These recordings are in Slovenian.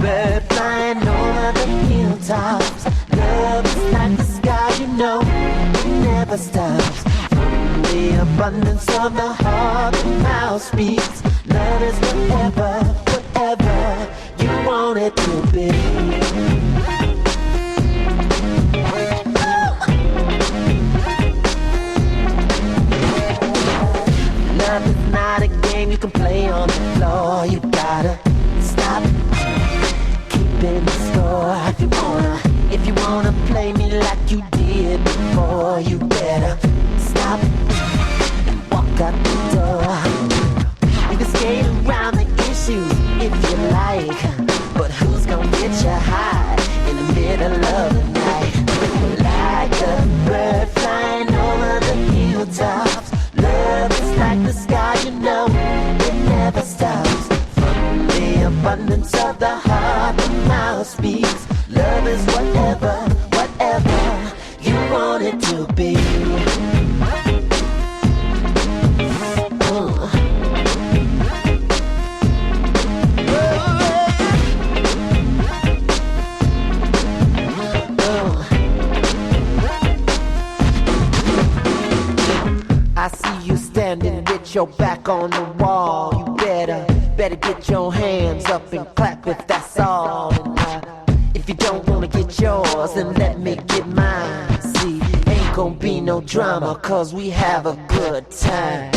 bird flying over the hilltops. Love is like the sky, you know, it never stops. From the abundance of the heart, the mouth speaks. Love is whatever, whatever you want it to be. Love is not a game you can play on the floor. You gotta stop keeping the score. If you wanna play me like you did before, you better stop and walk out the door. You can skate around the issues if you like, but who's gonna get you high in the middle of the night? Like a bird flying over the hilltops. Love is like the sky, you know, it never stops. From the abundance of the heart, the mouth speaks. Love is whatever, whatever you want it to be. I see you standing with your back on the wall. You better get your hands up and clap if that's all. And if you don't wanna get yours, then let me get mine. See, ain't gonna be no drama, cause we have a good time.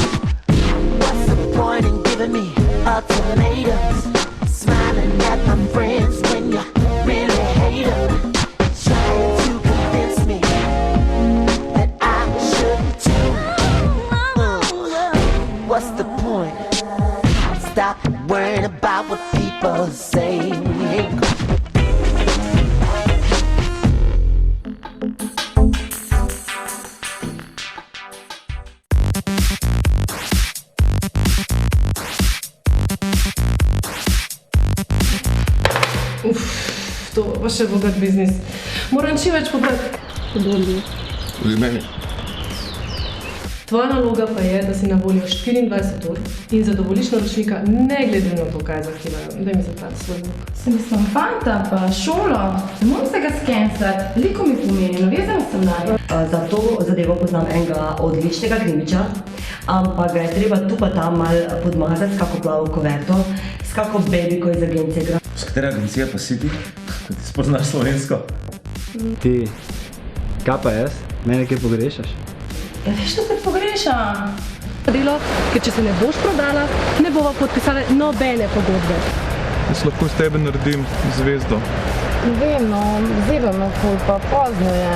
What's the point in giving me ultimatums? Smiling at my friends when you really hate them. Trying to convince me that I should too. What's the point? Stop worrying about what people say. We ain't gonna To pa še bogat biznis. Moram čim več pobrati. Podobno. Tudi meni. Tvoja naloga pa je, da si na voljo 24 ur in zadovoljiš naročnika ne glede na to, kaj zahtevajo. Daj mi zaprati svoj luk. Se mislim, fanta pa šolo, ne moram se ga skensati, veliko mi pomeni, navezana sem na nje. Za to zadevo poznam enega odličnega krimiča, ampak ga je treba tu pa tam malo podmazati s kako plavo koverto, s kako babiko iz agencije Gra. S katera agencija pa si ti? Ti spoznaš slovensko? Ti, kaj pa jaz? Mene kaj pogrešaš? Ja, veš, da te pogrešam. Delo, ker če se ne boš prodala, ne bova podpisala nobene pogodbe. Jaz lahko s tebe naredim zvezdo. Ne vem, no, zelo me ful, pa pozno je.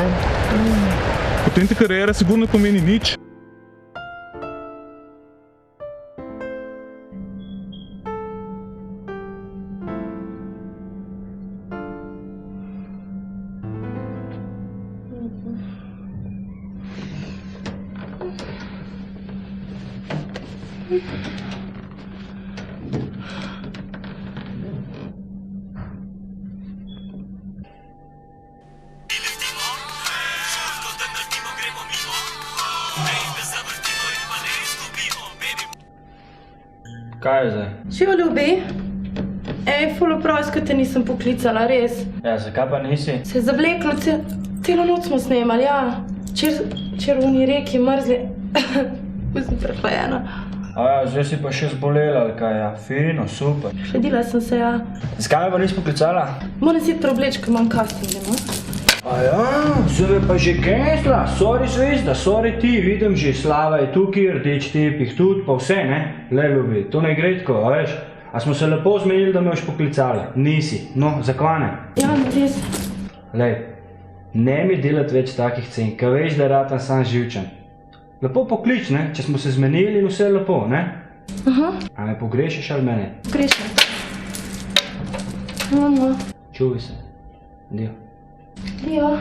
Potem ti kariera sigurno pomeni nič. Kaj je zdaj? Živo ljubi? Ej, ful oprost, ko te nisem poklicala, res. Ja, zakaj pa nisi? Se je zavleklo, celo noč smo snemali, ja. Včeraj v uni reki mrzli. Sem prehlajena. Aja, zdaj si pa še zbolela, ali kaj, ja. Fino, super. Hladila sem se, ja. Zakaj me pa nisi poklicala? Moram si preobleči, ker imam casting, no? Aja, zdaj pa že kensla. Sorry zvezda, sorry ti, vidim že, Slava je tukaj, rdeč tepih tudi, pa vse, ne? Le ljubi, to ne gre tako, a veš? A smo se lepo zmenili, da me boš poklicala? Nisi. No, zakaj ne? Ja, res. Lej, ne mi delati več takih cen, ka veš, da ratam sam živčen. Lepo poklič, ne? Če smo se zmenili in vse lepo, ne? Aha. A me pogrešaš ali mene? Pogrešam. No. Čuvaj se. Dio. Dio.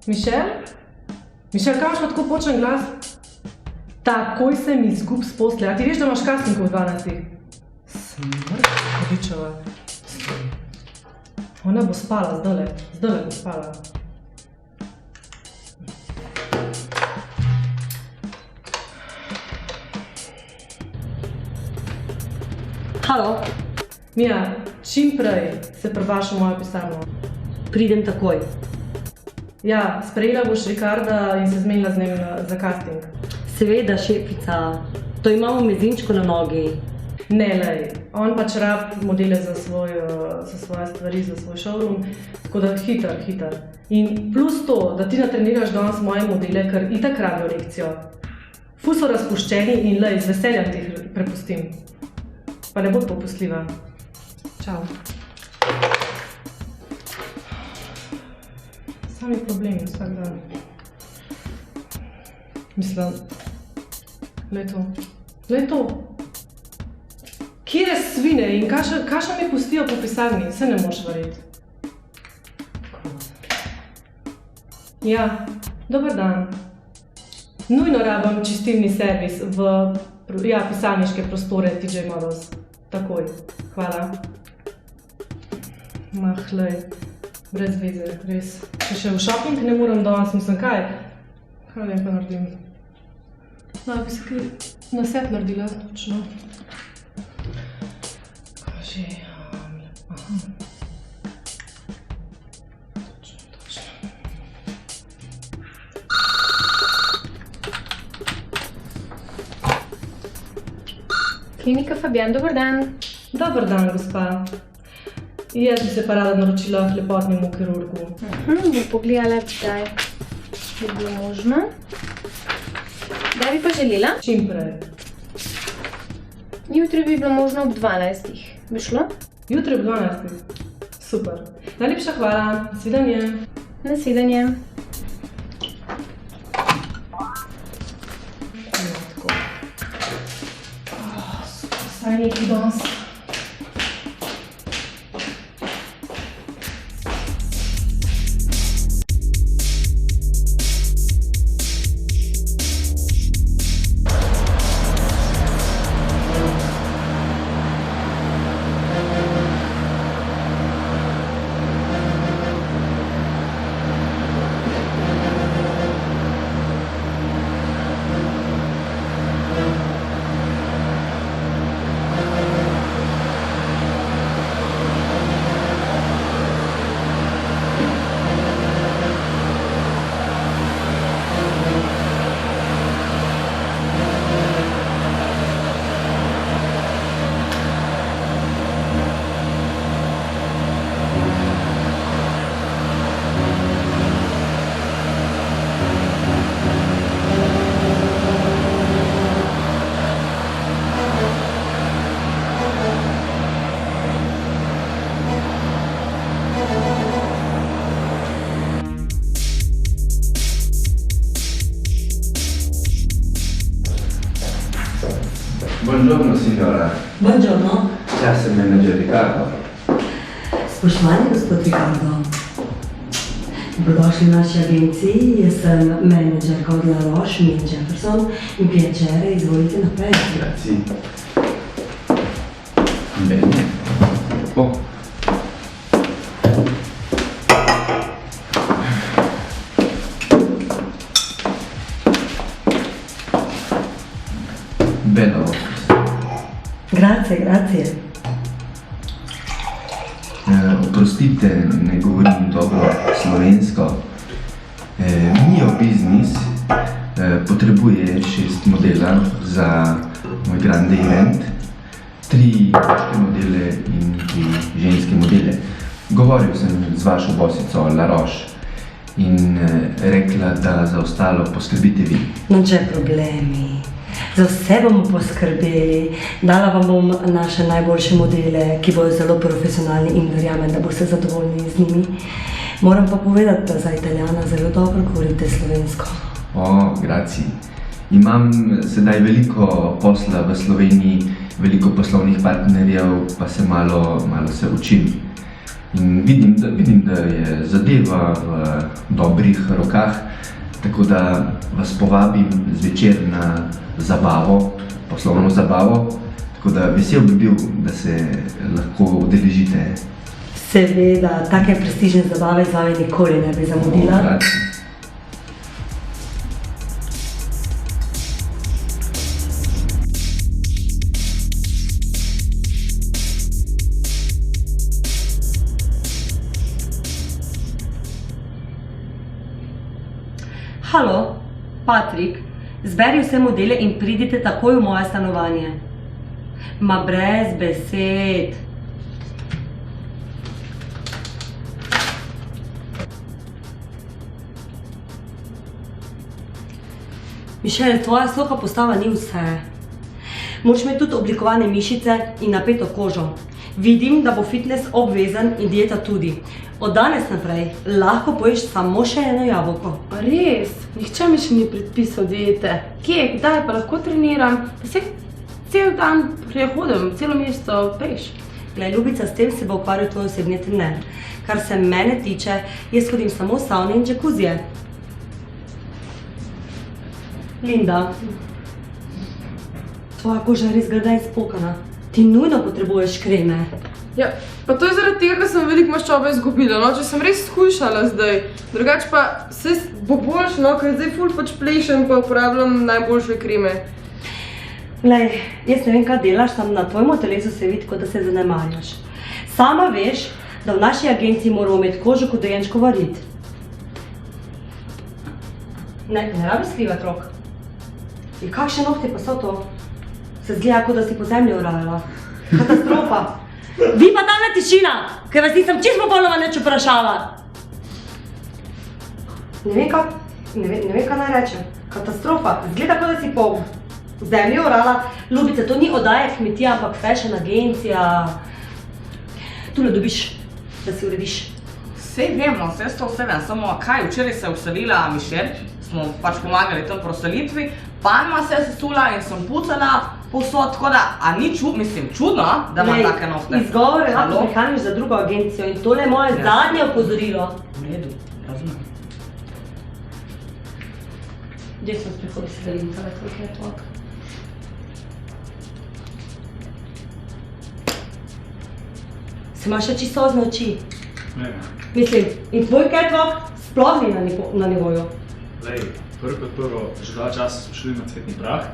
Mišel? Mišel, kam imaš pa tako počen glas? Takoj se mi izgub s posle. A ti veš, da imaš casting v 12? Smrt, Ričeva. Ona bo spala zdajle bo spala. Halo, Mija, čim prej se prebaš v mojo pisarno. pridem takoj. Ja, sprejela boš Ricarda in se zmenila z njim za casting. Seveda, šefica, to imamo mezinčko na nogi. Ne, lej, on pač rab modele za svoje stvari, za svoj showroom, tako da hiter. In plus to, da ti natreniraš danes moje modele, ker itak rabijo lekcijo. Ful so razpuščeni in lej, z veseljem ti jih prepustim. Pa ne bod popustljiva. Čau. Sami problemi vsak dan. Mislim, glej to. Kire svine in kaša mi pustijo po pisarni, se ne moš verjeti. Ja, dober dan. Nujno rabim čistilni servis v pisarniške prostore TJ Models. Takoj. Hvala. Mah, lej, brez veze, res. Če še v shopping ne moram danes, mislim, kaj? Kaj vem pa naredim? No, bi se kaj na set naredila, točno. Kaj že, aha. Točno. Klinika Fabijan, dober dan. Dober dan, gospa. Jaz bi se pa rada naročila k lepotnemu kirurgu. Bom pogledala, kdaj bi bilo možno. Kdaj bi pa želela? Čim prej. Jutri bi bilo možno ob 12. Bi šlo? Jutri ob 12. Super. Najlepša hvala. Nasvidenje. Nasvidenje. Saj neki danes. Buongiorno signora, Buongiorno. jaz sem menedžer Ricardo. Spoštovani gospod Ricardo, dobrodošli v naši agenciji. Jaz sem menedžerka od La Roche, Mia Jefferson in piacere, izvolite naprej. Grazie. Bene. Oh. Bello. Grazie. Oprostite, ne govorim dobro slovensko. Mio Business potrebuje 6 modela za moj grande event, 3 moške modele in 3 ženske modele. Govoril sem z vašo bosico La Roche in rekla, da za ostalo poskrbite vi. Non c'è problemi. Za vse bomo poskrbeli. Dala vam bom naše najboljše modele, ki bodo zelo profesionalni in verjamem, da boste zadovoljni z njimi. Moram pa povedati, da za Italijana zelo dobro govorite slovensko. Grazie. Imam sedaj veliko posla v Sloveniji, veliko poslovnih partnerjev, pa se malo se učim. In vidim, da je zadeva v dobrih rokah, tako da vas povabim zvečer na zabavo, poslovno zabavo, tako da vesel bi bil, da se lahko udeležite. Seveda, take prestižne zabave z vami nikoli ne bi zamudila. Halo, Patrik, zberi vse modele in pridite takoj v moje stanovanje. Ma brez besed. Mišel, tvoja soka postava ni vse. Moraš imeti tudi oblikovane mišice in napeto kožo. Vidim, da bo fitness obvezen in dieta tudi. Od danes naprej lahko poješ samo še eno jabolko. A res? Nihče mi še ni predpisal diete. Kje, kdaj pa lahko treniram? Pa se cel dan prehodim, celo mesto peš. Glej, ljubica, s tem se bo ukvarjal tvoj osebni trener. Kar se mene tiče, jaz hodim samo v savne in džakuzije. Linda, tvoja koža je res grda in spokana. Ti nujno potrebuješ kreme. Ja, pa to je zaradi tega, ker sem veliko maščobe izgubila, no, če sem res shujšala zdaj. Drugače pa se bo boljše, no, ker zdaj ful pač plešem pa uporabljam najboljše kreme. Glej, jaz ne vem, kaj delaš, tam na tvojemu telesu se vidi, kot da se zanemarjaš. Sama veš, da v naši agenciji moramo imeti kožo kot dojenčkova rit. Ne rabi skrivati rok. In kakšne nohte pa so to? Se zgleda, kot da si po zemlji orajala. Katastrofa. Vi pa tamle tišina, ker vas nisem čisto popolnoma nič vprašala. Ne vem, kaj naj rečem. Katastrofa. Zgleda, kot da si po zemlji orala. Ljubice, to ni oddaja kmetija, ampak fashion agencija. Tule dobiš, da si urediš. Sej vem, no, vse vse vem, samo kaj, včeraj se je vselila Mišel, smo pač pomagali tam proselitvi, palma se je sesula in sem pucala povsod, tako da, a ni čudno, da imam take nohte. Izgovore lahko prihaniš za drugo agencijo in tole je moje zadnje opozorilo. V redu, razumem. Gdje sem sprihodi si delim tale tvoj catwalk? Se imaš še čistozne oči? Ne. Mislim, in tvoj catwalk sploh ni na nivoju. Lej, prvo kot prvo, že dva časa smo šli na cvetni prah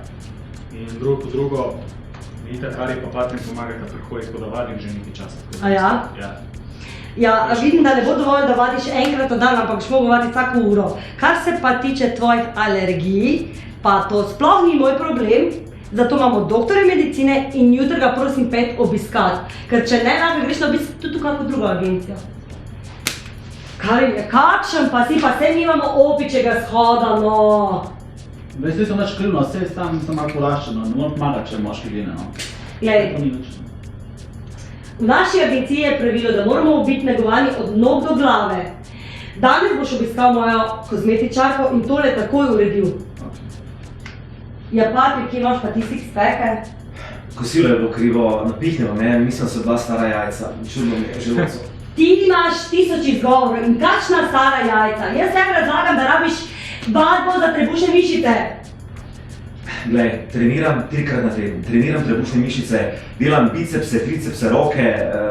in drugo kot drugo, mi Kari pa Patrik pomagata prehoditi, tako da vadim že nekaj časa. A ja? Ja. Ja, vidim, da ne bo dovolj, da vadiš enkrat na dan, ampak boš mogel vaditi vsako uro. Kar se pa tiče tvojih alergij, pa to sploh ni moj problem, zato imamo doktorja medicine in jutri ga prosim pet obiskat, ker če ne, lahko greš na obisk tudi v kakšno drugo agencijo. Kari, kakšen pa si, pa se nimamo opičega shoda, no. Veš, ti so naš krivno, vse sam sem malo polaščeno, ne moram pomagati, če moški vine, no. Glej, v naši agenciji je pravilo, da moramo biti negovani od nog do glave. Danes boš obiskal mojo kozmetičarko in tole takoj uredil. Ja, Patrik, kje imaš pa ti six-packe? Kosilo je bilo krivo, napihnilo me, mislim, da so dva stara jajca, čudno mi je želodcu. Ti imaš 1000 izgovorov in kakšna stara jajca. Jaz tebi razlagam, da rabiš vadbo za trebušne mišice. Glej, treniram 3-krat na teden, treniram trebušne mišice, delam bicepse, tricepse, roke,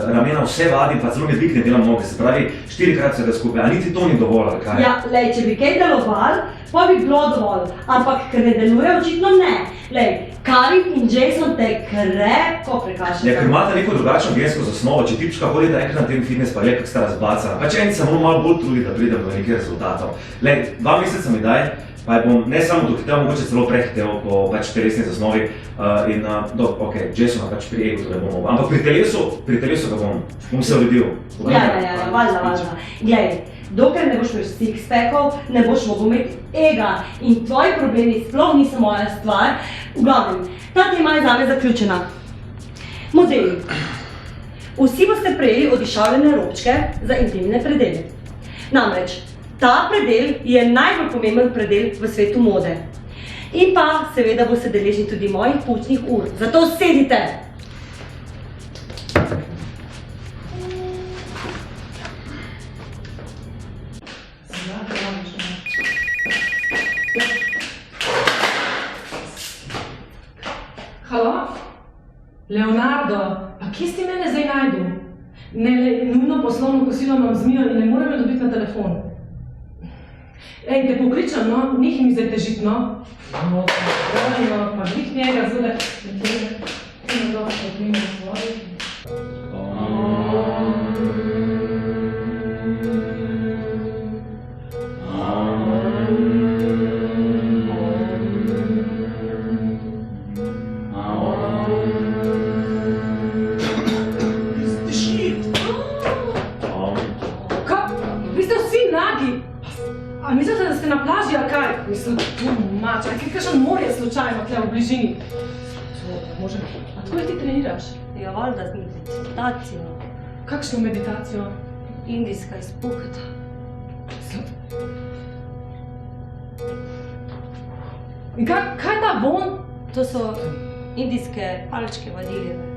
ramena, vse vadim, pa celo mi dvikne delam noge, se pravi 4-krat vsega skupaj, a niti to ni dovolj, ali kaj? Ja, lej, če bi kaj deloval, pa bi bilo dovolj, ampak ker ne deluje, očitno ne. Lej, Karin in Jason te krepko prekašata. Ja, ker imate neko drugačno gensko zasnovo, če tipčka hodite enkrat na teden fitness, pa je kak sta razbacana, pa če eni se moramo malo bolj truditi, da pridem do nekaj rezultatov. Lej, 2 meseca mi daj, pa je bom ne samo dohitel, mogoče celo prehitev po pač telesni zasnovi in ok, Jasona pač pri egu to ne bom mogel, ampak pri telesu ga bom se uredil. Ja, valjda. Glej, dokler ne boš imel six-packov, ne boš mogel imeti ega in tvoji problemi sploh niso moja stvar. V glavnem, ta tema je zame zaključena. Modeli. Vsi boste prejeli odišavljene robčke za intimne predele. Namreč, ta predel je najbolj pomemben predel v svetu mode. In pa seveda boste deležni tudi mojih poučnih ur, zato sedite! Leonardo, pa kje si mene zdaj najdu? Ne, nujno poslovno kosilo imam z Mijo in ne morem jo dobiti na telefon. Ej, te pokličem, no, njih mi zdaj težit, no. No, pa glih njega zule. Vi ste vsi nagi? A mislite, da ste na plaži, ali kaj? Mislim, mača, kakšen morje slučajno tle v bližini. Može. A tako ti treniraš? Ja, valjda z meditacijo. Kakšno meditacijo? Indijska izpukata. In kaj je ta von? To so indijske palčke vadiljeve.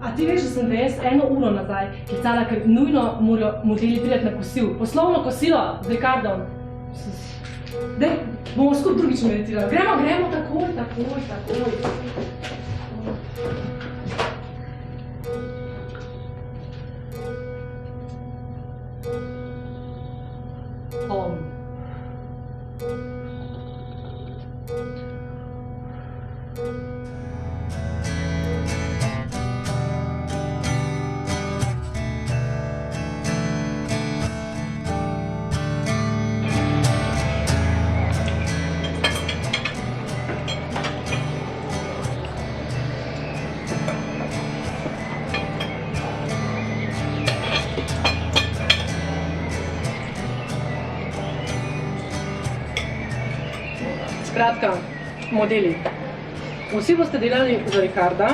A ti veš, da sem te jaz 1 uro nazaj klicala, ker nujno morajo modeli priti na kosil. Poslovno kosilo z Ricardom. Daj, bomo skupaj drugič meditirali. Gremo, takoj. Skratka, modeli. Vsi boste delali za Ricarda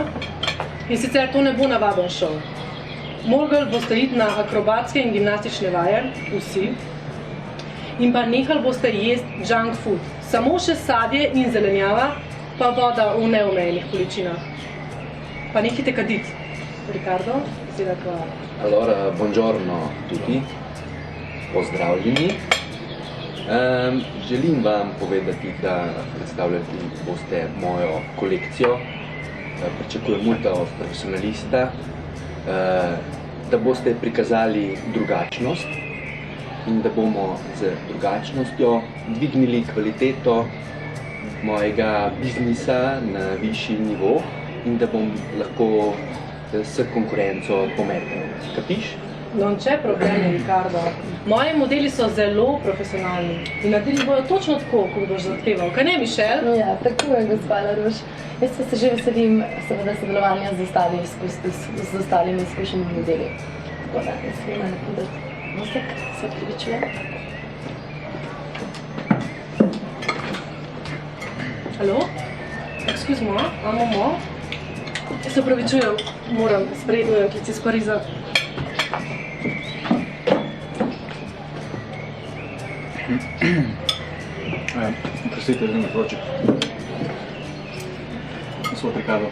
in sicer to ne bo navaden šov. Morali boste iti na akrobatske in gimnastične vaje, vsi, in pa nehali boste jesti junk food. Samo še sadje in zelenjava, pa voda v neomejenih količinah. Pa nehajte kaditi. Ricardo, beseda tvoja. Allora, buongiorno tutti, pozdravljeni. Želim vam povedati, da predstavljati boste mojo kolekcijo. Pričakujem multa od profesionalista, da boste prikazali drugačnost in da bomo z drugačnostjo dvignili kvaliteto mojega biznisa na višji nivo in da bom lahko s konkurenco pometel. Kapiš? Non c'è problema, Ricardo. Moji modeli so zelo profesionalni in naredili bojo točno tako, kot boš zahteval. Kaj ne, Mišel? Ja, tako je, gospa Laroš. Jaz se že veselim seveda sodelovanja z ostalimi izkušenimi modeli. Tako da, jaz vem, da boste, se opravičujem. Halo? Excuse moi, un moment. Se opravičujem, moram sprejeti klic iz Pariza. Простите, да ме прочек. Gospod Ricardo.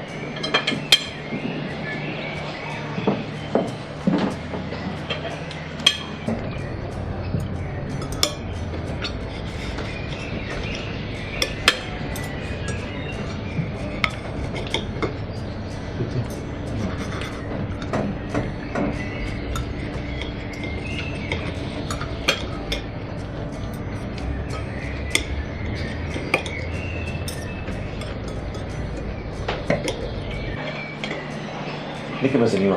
Nekaj me zanima.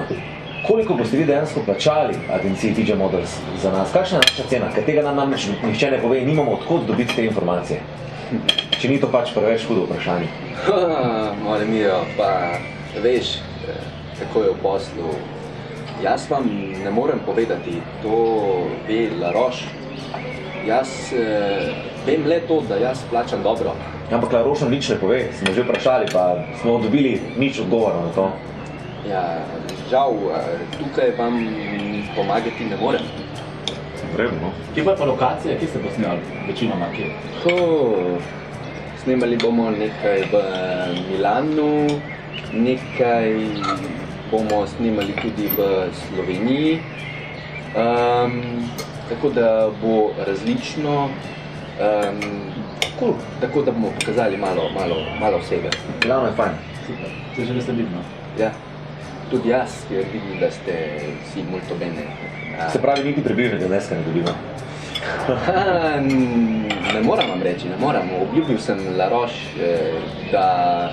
Koliko boste vi dejansko plačali agenciji TJ Models za nas? Kakšna je naša cena? Ker tega nam namreč nihče ne pove in nimamo odkot dobiti te informacije. Če ni to pač preveč hudo vprašanje. Mole Mijo, pa veš, kako je v poslu. Jaz vam ne morem povedati, to ve Laroš. Jaz vem le to, da jaz plačam dobro. Ampak Laroš nam nič ne pove, smo že vprašali, pa smo dobili nič odgovora na to. Ja, žal, tukaj vam pomagati ne morem. Vredno. Kje pa je pa lokacija, kje ste pa snimali? Večinoma kje? Snemali bomo nekaj v Milanu, nekaj bomo snimali tudi v Sloveniji. Tako da bo različno. Cool. Tako da bomo pokazali malo vsega. Glavno je fajn. Super, se že veselim, no? Ja. Tudi jaz, ker vidim, da ste vsi molto bene. Se pravi, niti približnega zneska ne dobimo. Ne moram vam reči, ne moram. Obljubil sem La Roche, da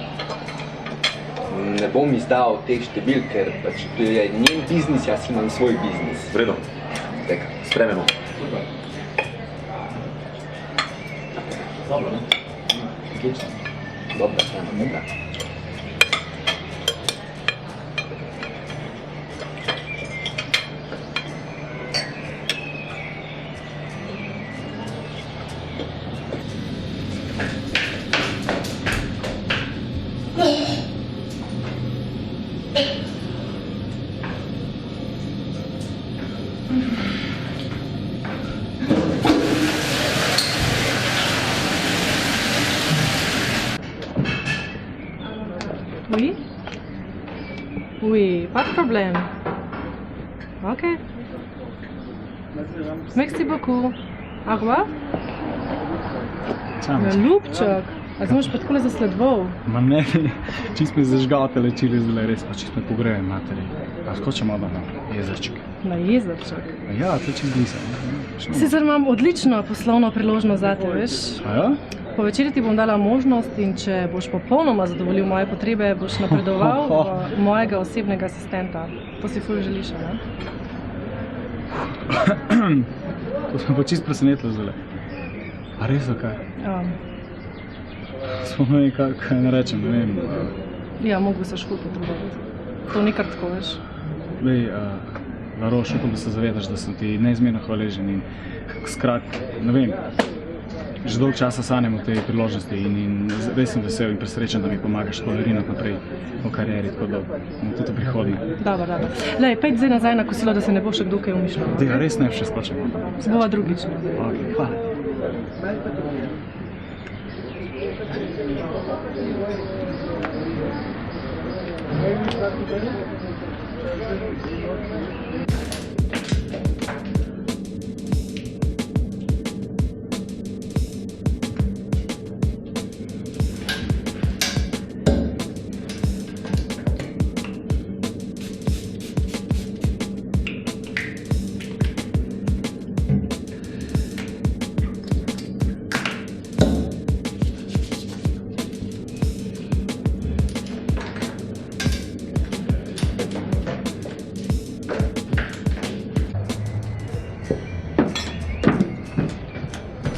ne bom izdal teh številk, ker pač to je njen biznis, jaz imam svoj biznis. V redu. Sprememo. Dobro, ne? Odlično. Dobra, dobra. Oui? Oui, pas de problème. Ok. Merci beaucoup. Au revoir. Ja, ljubček, a zdaj moraš pa takole zasledoval? Ma ne, čist me zažgal tele čili zdaj, res pa čist me pogreje materi. A skočimo da na jezerček. Na jezerček? Ja, to je čist blizu. Sicer imam odlično poslovno priložnost zate, veš? A ja? Po večeri ti bom dala možnost in če boš popolnoma zadovoljil moje potrebe, boš napredoval v mojega osebnega asistenta. To si ful želiš, ne? To sem pa čist presenetil zdaj. A res zakaj? Sploh ne vem, kaj ne rečem, ne vem. Ja, mogo se škul potruditi. To ni kar tako, veš. Lej, La Roche, upam, da se zavedaš, da sem ti neizmerno hvaležen in ne vem, že dolgo časa sanjam o tej priložnosti in res sem vesel in presrečen, da mi pomagaš tako rinati naprej v karieri, tako da bom tudi v prihodnje. Dobro. Lej, pejď zdaj nazaj na kosilo, da se ne bo še kdo kaj umišljal. Tega res ne še skočimo. Se bova drugič. Ok, hvala.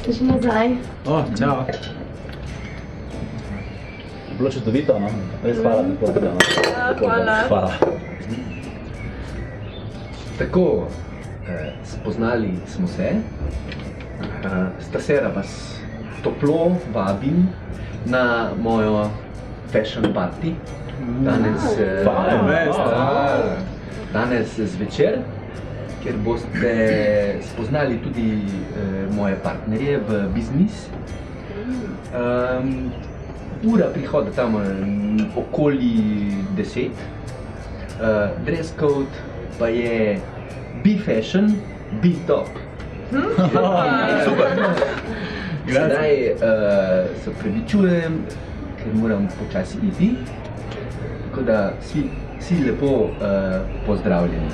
Ste že nazaj? O, čao. Bilo čudovito, no? Res hvala, da to videla. Hvala. Tako, spoznali smo se. Stasera vas toplo vabim na mojo fashion party. Danes zvečer, kjer boste spoznali tudi moje partnerje v biznis. Ura prihoda tam okoli 10. Dress code pa je be fashion, be top. Super! Sedaj se opravičujem, ker moram počasi iti. Tako da vsi lepo pozdravljeni.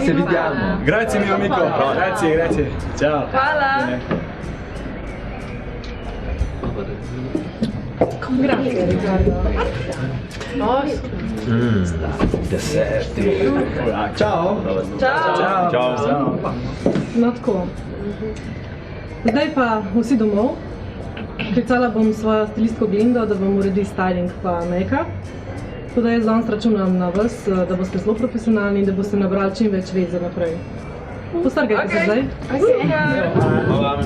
Se vidiamo. Grazie mio amico. Grazie. Ciao. Hvala. Grazie, Riccardo. Deserti. Ciao. Ciao. No tako. Zdaj pa vsi domov. Klicala bom svojo stilistko Glindo, da vam uredi styling pa make-up. Tako da jaz danes računam na vas, da boste zelo profesionalni in da boste nabrali čim več ved za naprej. Postrgajte se zdaj. Hvala.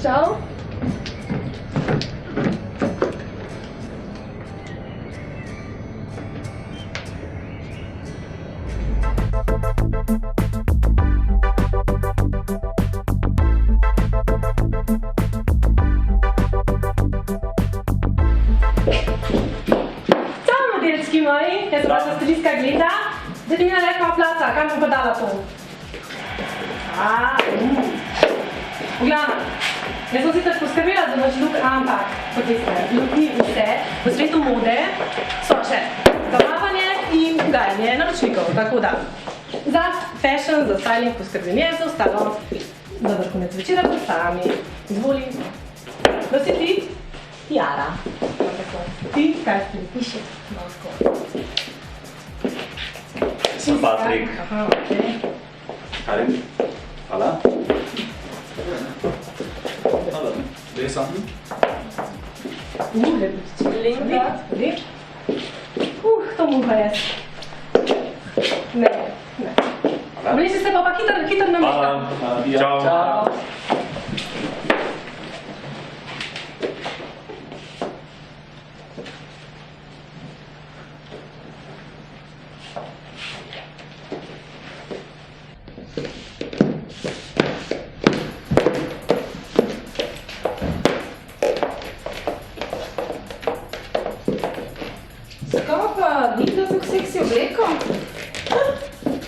Čau. bom pa dala to. V glavnem, jaz sem sicer poskrbela, da boš luk, ampak, kot veste, luk ni vse. V svetu mode so še zamavanje in dajanje naročnikov, tako da. Za fashion, za styling poskrbim jaz, za ostalo, za vrhunec večera pod sami. Izvoli. Kdo si ti? Jara. Tako. Ti, kaj si? Piše. Malo Sem Patrik. Aha, okej. Karin? Hvala. Hvala. Dve sami? Lep. To bom pa jaz. Ne. Obleci se pa hitro nameška. Čau. Zakaj pa ni bilo tako seksi obleko?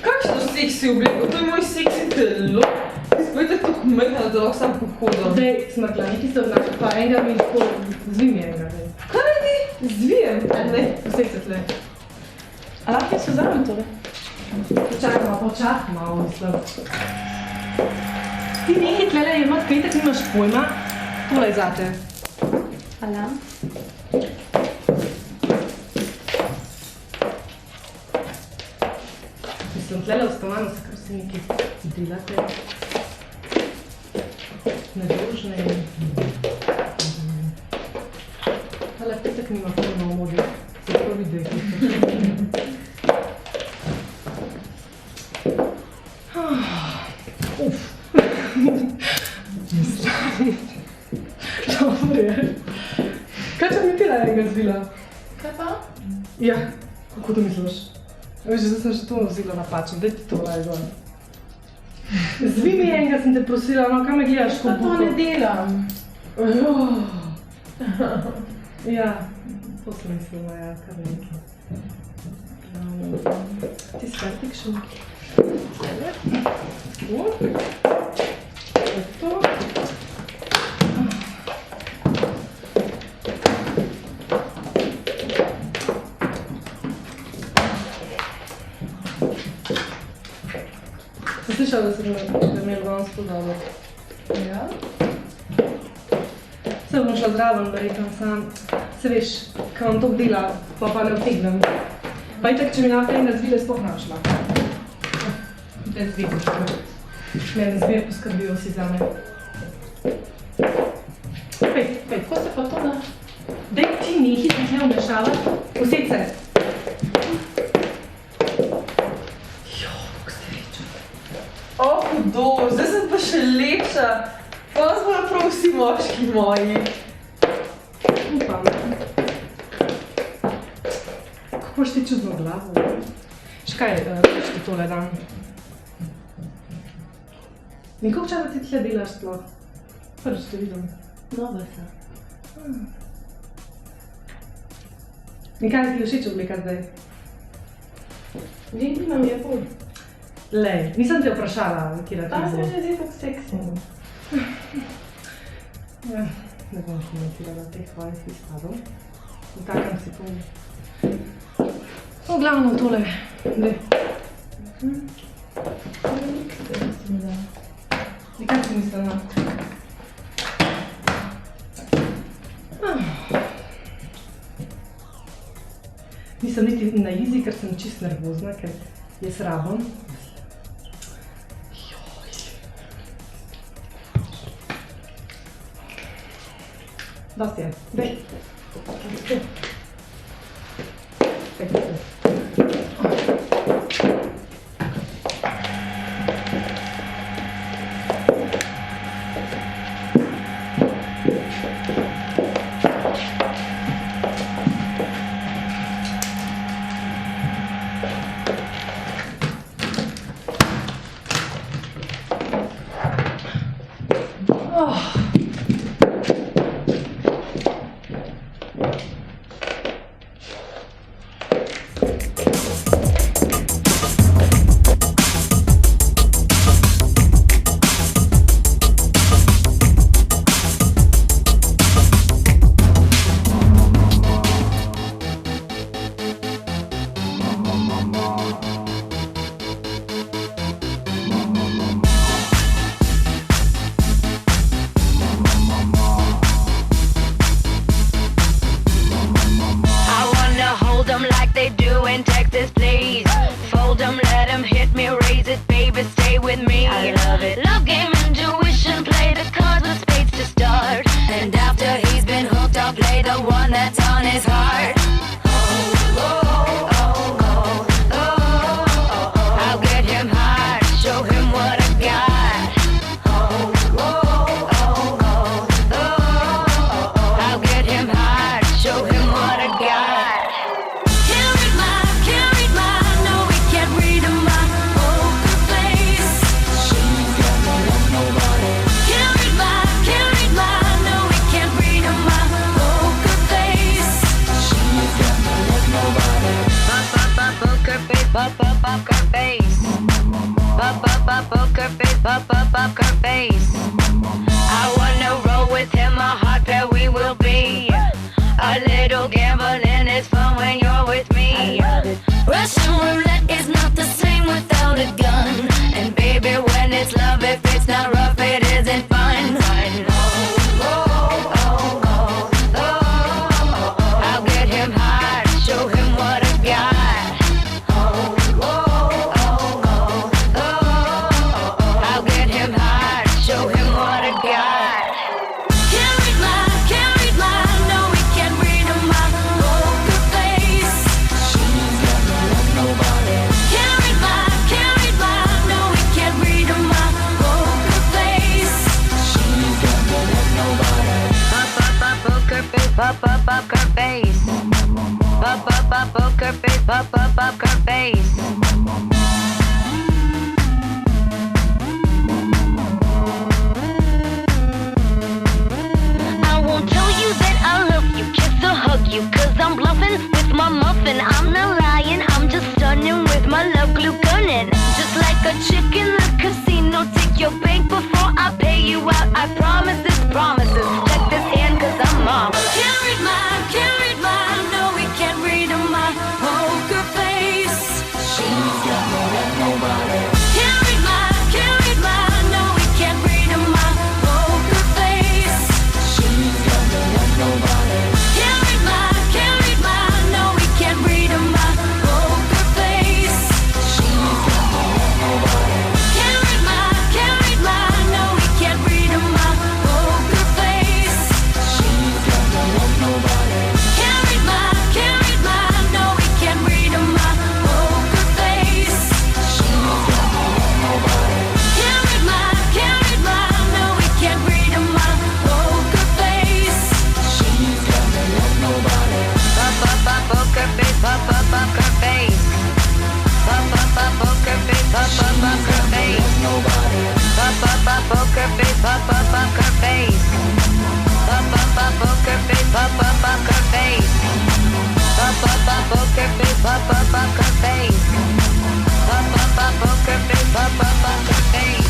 Kakšno seksi obleko? To je moj seksi telo. Spojte tako mehna, da lahko sam pohodam. Zdaj, smrkla, neki se obnaša, pa enega mi tako zvi mi enega. Kaj naj ti? Zvijem? Ne. Vsej se tle. A lahko jaz vzamem tole? Počakaj malo, mislim. Ti nekaj tlele jemat, kaj tak nimaš pojma, tole je zate. Hvala. Mislim, tlele v stanovanju se kar vsi nekaj delate. Nedolžne in... Tale petek nima pojma v modi. Se prav vidi, Dobro je. Kaj če mi tira enega zvila? Kaj pa? Ja, kako to misliš? Veš, zdaj sem že to vzela napačno, daj ti to laj gor. Zvi mi enega, sem te prosila, no, kaj me gledaš kot buko? Pa to ne delam. Ja, to sem mislila, ja, kar nekaj. Ti si kartik še nekaj. To. Sem slišala, da sem imel danes podobno. Ja? Se bom šla zraven, verjetno sam. Se veš, kaj vam toliko dela, pa ne vtegnem. Pa itak, če mi na tej razvile, sploh ne šla. Te zvide. Mene zbir poskrbijo vsi za me. Pej, ko se pa to da? Daj ti nekaj, da ne vmešavati. Usedj se. O, hudo, zdaj sem pa še lepša. Pa vas bodo prav vsi moški moji. Upam. Kako boš ti čudno glavo? Škaj, ti tole dam? In koliko časa ti tle delaš sploh? Prvič te vidim. Nova sem. In kaj ti je všeč obleka zdaj? Ljubina mi je bolj. Lej, nisem te vprašala, kje da ti Pa se bo. mi že zdi tako seksi. Ja, ne bom komentirala teh tvojih izpadov. Dotakam si pol. V glavnem tole. Dej. In kaj si mislila? Nisem niti na izi, ker sem čist nervozna, ker jaz rabim. Dosti je. Dej. poker face, poker face. I wanna roll with him, a hot pair we will be. A little gambling is fun when you're with me. Russian roulette is not the same without a gun. And baby, when it's love, if it's not rough, it isn't fun. I'll get him hot, show him what I got. I'll get him hot, show him what I got. Can't read my, no, we can't read my poker face. She's got no love, nobody. Can't read my, no, we can't read my poker face. She's got no love, nobody. Poker face, poker face. Poker face, poker face. I won't tell you that I love you, kiss or hug you, 'cause I'm bluffing with my muffin. I'm not lying, I'm just stunning with my love glue gunning. Just like a chick in the casino, take your bank before I pay you out. I promise this promises. Check this hand 'cause I'm marvelous. Can't read my, no, we can't read my poker face. She's got no love, nobody. Can't read my, no, we can't read my poker face. She's got no love, nobody. Can't read my, no, we can't read my poker face. She's got no love, nobody. Can't read my, no, we can't read my poker face. She's got no love, nobody. Can't read my, no, we can't read my poker face. She's got no love, nobody. Can't read my, no, we can't read my poker face. She's got no love, nobody. Poker face, poker face. Poker face, poker face. Nobody. Poker face, poker face. Poker face, poker face. Poker face, poker face. Poker face, poker face.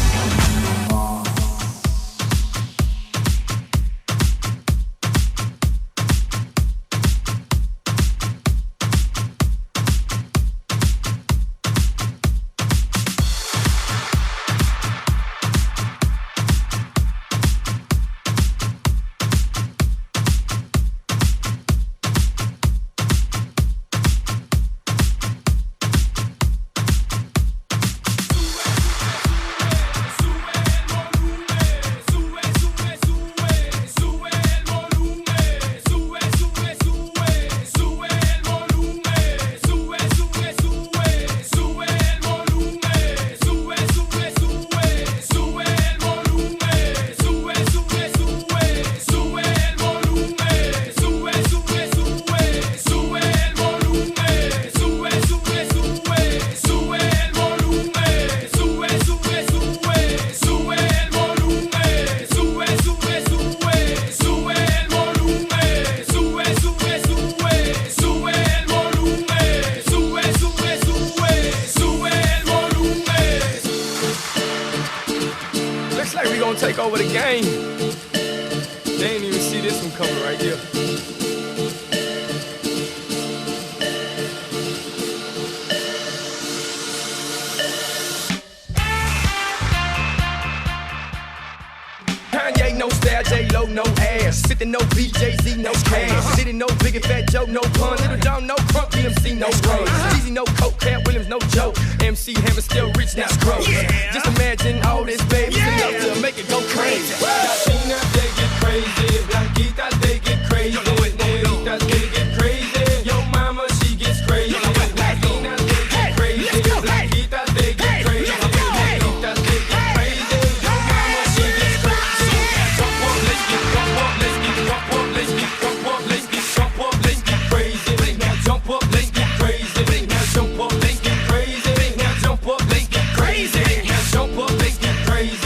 Take over the game. They ain't even see this one coming right here. Kanye, no style, J-Lo, no ass. 50 no beat, Jay-Z, no cash. Diddy, no big and fat Joe, no pun. Little John, no crunk, DMC, no run. Easy, no coke, Cat Williams, no joke. MC Hammer still rich, now scroll. Just imagine all this, baby, enough to make it go crazy. Latina, they get crazy. Blanquita, they get crazy. Negritas, they get crazy. Yo mama, she gets crazy. Latina, they get crazy. Blanquita, they get crazy. Negritas, they get crazy. Yo mama, she gets crazy. Jump up, let's get drunk up, let's get drunk up, let's get drunk up, let's get drunk up, let's get crazy. Now jump up, let's get crazy. Now jump up, let's get crazy. Now jump up, let's get crazy. Now jump up, let's get crazy.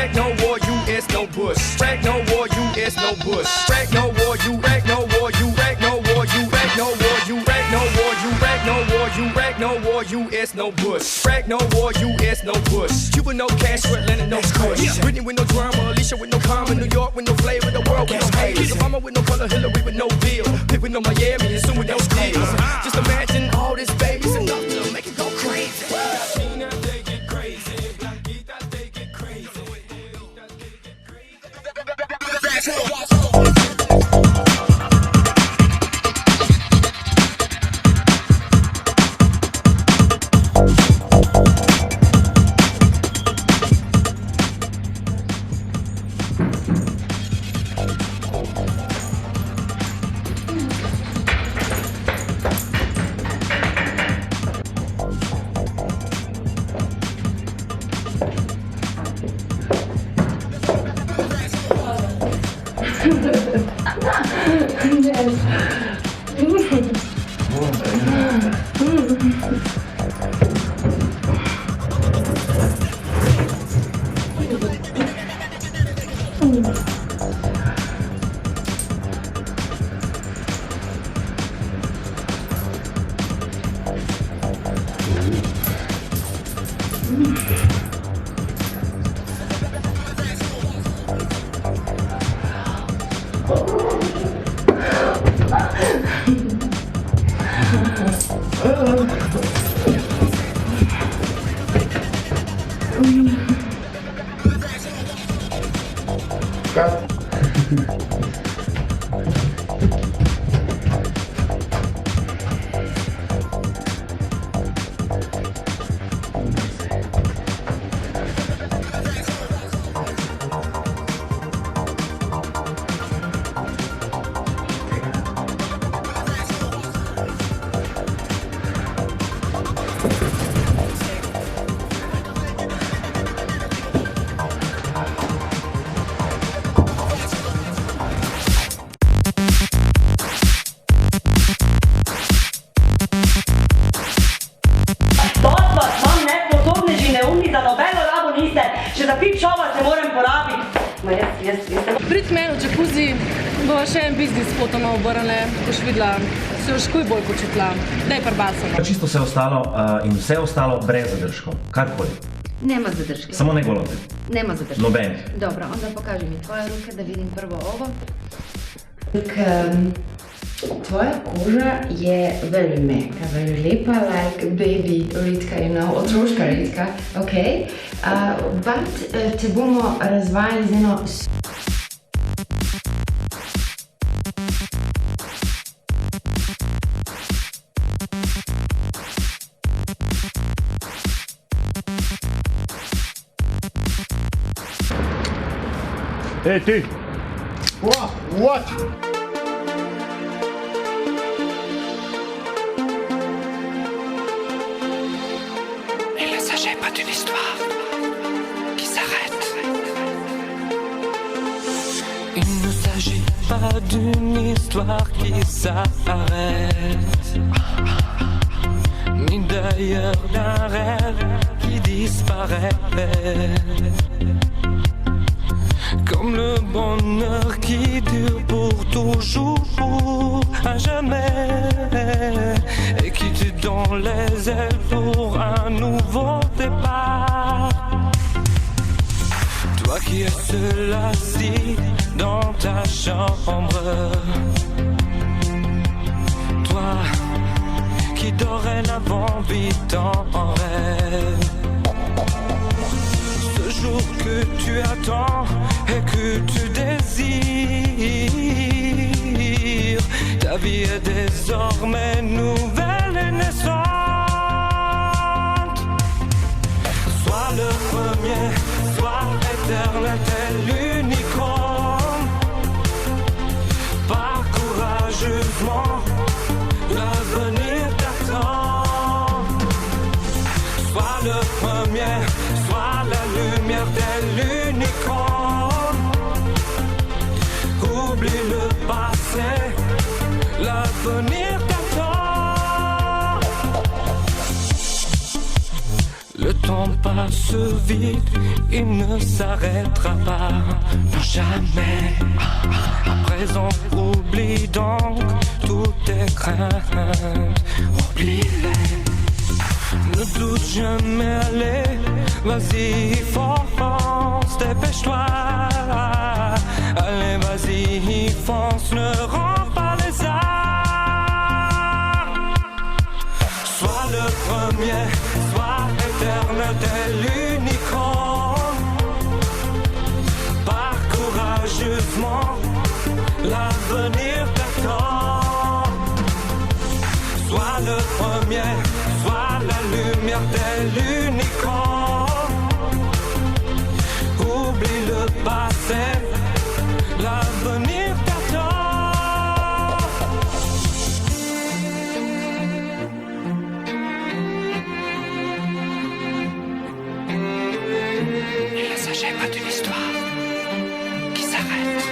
Rag no war, U.S. no Bush. Rag no war, U.S. no Bush. Rag no war, you rag no war, you rag no war, you rag no war, you rag no war, you rag no war, you rag no war, U.S. no Bush. Rag no war, U.S. no Bush. Cuba no cash, Atlanta no Kush. Whitney with no drama, Alicia with no karma, New York with no flavor, the world with no hate. Obama with no color, Hillary with no bill. Pitt with no Miami, and soon with no steals. Just imagine all this baby's enough to make it go crazy. Latina, they get crazy. Blanquita, they get crazy. Prid meni v džakuzi, bova še en biznis fotoma obrnile, boš videla, se još kuj bolj počutila. Daj prbasamo. Čisto vse ostalo in vse ostalo brez zadržkov, karkoli. Nema zadržke. Samo ne golote. Nema zadržke. Nobenih. Dobro, onda pokaži mi tvoje ruke, da vidim prvo ovo. Tvoja koža je very mehka, very lepa, like baby ritka, you know, otroška ritka, ok? But te bomo razvajali z eno Hey, ty! What? Il ne s'agit pas d'une histoire qui s'arrête. Il ne s'agit pas d'une histoire qui s'arrête, ni d'ailleurs d'un rêve qui disparaît. Comme le bonheur qui dure pour toujours, à jamais, et qui te donne les ailes pour un nouveau départ. Toi qui es seul assis dans ta chambre, toi qui dorénavant vis en rêve. Ce jour que tu attends et que tu désires, ta vie est désormais nouvelle et naissante. Sois le premier, sois éternel, tel l'unicorne. Pars courageusement, l'avenir t'attend. Sois le premier, sois la lumière, tel l'unicorne. Oublie le passé, l'avenir t'attend. Le temps temps passe vite, il ne s'arrêtera pas, non jamais. À présent, oublie donc toutes tes craintes, oublie-les. Ne doute jamais, allez, vas-y, fonce, dépêche-toi. Allez, vas-y, fonce, ne rends pas les armes. Sois le premier, sois éternel, t'es l'unicorne. Pars courageusement, l'avenir t'attend. Sois le premier, sois la lumière, t'es l'unicorne. Oublie le passé, l'avenir t'attend. Il ne s'agit pas d'une histoire qui s'arrête.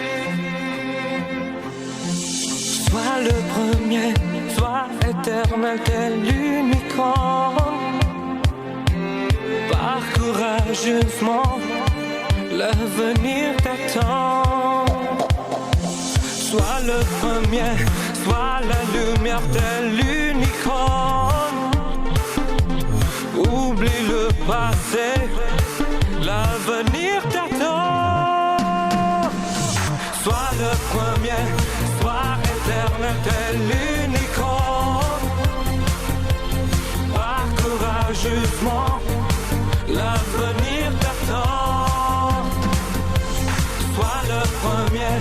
Sois le premier, sois éternel, t'es l'unicorne. Pars courageusement, l'avenir t'attend. Sois le premier, sois la lumière, t'es l'unicorne. Oublie le passé, l'avenir t'attend. Sois le premier, sois éternel, t'es l'unicorne. Pars courageusement, l'avenir t'attend. Sois le premier,